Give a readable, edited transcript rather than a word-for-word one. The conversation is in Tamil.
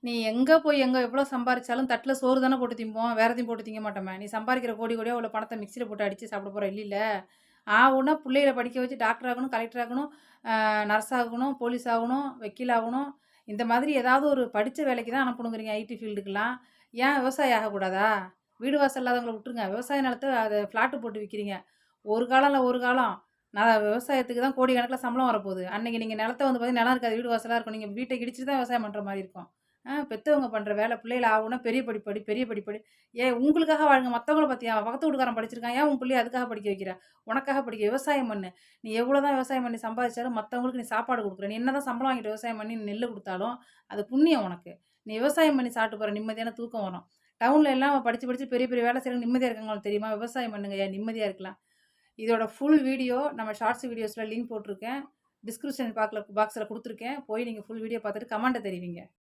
நீ எங்க போய் எவ்வளோ சம்பாரிச்சாலும் தட்ல சோறு தானே போட்டு திம்போம். வேற எதையும் போட்டு திங்க மாட்டோமே. நீ சம்பாரிக்கிற கோடி கோடியா உள்ள பணத்த மிக்ஸில போட்டு அடிச்சு சாப்பிட போற இல்லைல்ல. ஊனா புள்ளைகள படிக்க வச்சு டாக்டர் ஆகணும், கலெக்டர் ஆகணும், நர்ஸ் ஆகணும், போலீஸ் ஆகணும், வக்கீல் ஆகணும். இந்த மாதிரி ஏதாவது ஒரு படிச்ச வேலைக்கு தான் அனுப்பணுங்கிறீங்க ஐடி ஃபீல்டுக்குலாம். ஏன் விவசாயி ஆகக்கூடாதா? வீடு வாசல் இல்லாதவங்கள விட்டுருங்க. விவசாய நிலத்த அத ஃப்ளாட்டு போட்டு விக்கிறீங்க. ஒரு காலம்ல ஒரு காலம். நான் விவசாயத்துக்கு தான் கோடிக்கணக்கில சம்பளம் வரப்போகுது. அன்னைக்கு நீங்க நிலத்த வந்து பார்த்தீங்கன்னா, நிலம் இருக்காது. வீடு வாசலா இருக்கும். நீங்க வீட்ட இடிச்சுட்டு தான் விவசாயம் பண்ற மாரி இருக்கும். பெத்தவங்க பண்ற வேலை பிள்ளைகள ஆகணும்னா பெரிய படிப்பு படி, பெரிய படிப்பு படி. ஏன் உங்களுக்காக வாழுங்க. மத்தவங்கள பாத்தியா? பக்கத்து வீட்டுக்காரன் படிச்சிருக்கான். ஏன் உன் பிள்ளைய அதுக்காக படிக்க வைக்கிற? உனக்காக படிக்க விவசாயம் பண்ணு. நீ எவ்வளோ தான் விவசாயம் பண்ணி சம்பாதிச்சாலும் மத்தவங்களுக்கு நீ சாப்பாடு குடுக்குற. நீ என்னதான் சம்பளம் வாங்கிட்டு விவசாயம் பண்ணி நெல்லு குடுத்தாலும், அது புண்ணியம் உனக்கு. நீ விவசாயம் பண்ணி சாப்பிட்டு போற நிம்மதியான தூக்கம் வரும். டவுன்ல எல்லாம் படிச்சு படிச்சு பெரிய பெரிய வேலை செய்றவங்க நிம்மதியா இருக்காங்க உங்களுக்கு தெரியுமா? விவசாயம் பண்ணுங்கய்யா நிம்மதியா இருக்கலாம். இதோட ஃபுல் வீடியோ நம்ம ஷார்ட்ஸ் வீடியோஸ்ல லிங்க் போட்டிருக்கேன். டிஸ்கிரிப்ஷன் பாக்ஸ்ல குடுத்துருக்கேன். போய் நீங்க ஃபுல் வீடியோ பார்த்துட்டு கமெண்ட்ட தெரிவிங்க.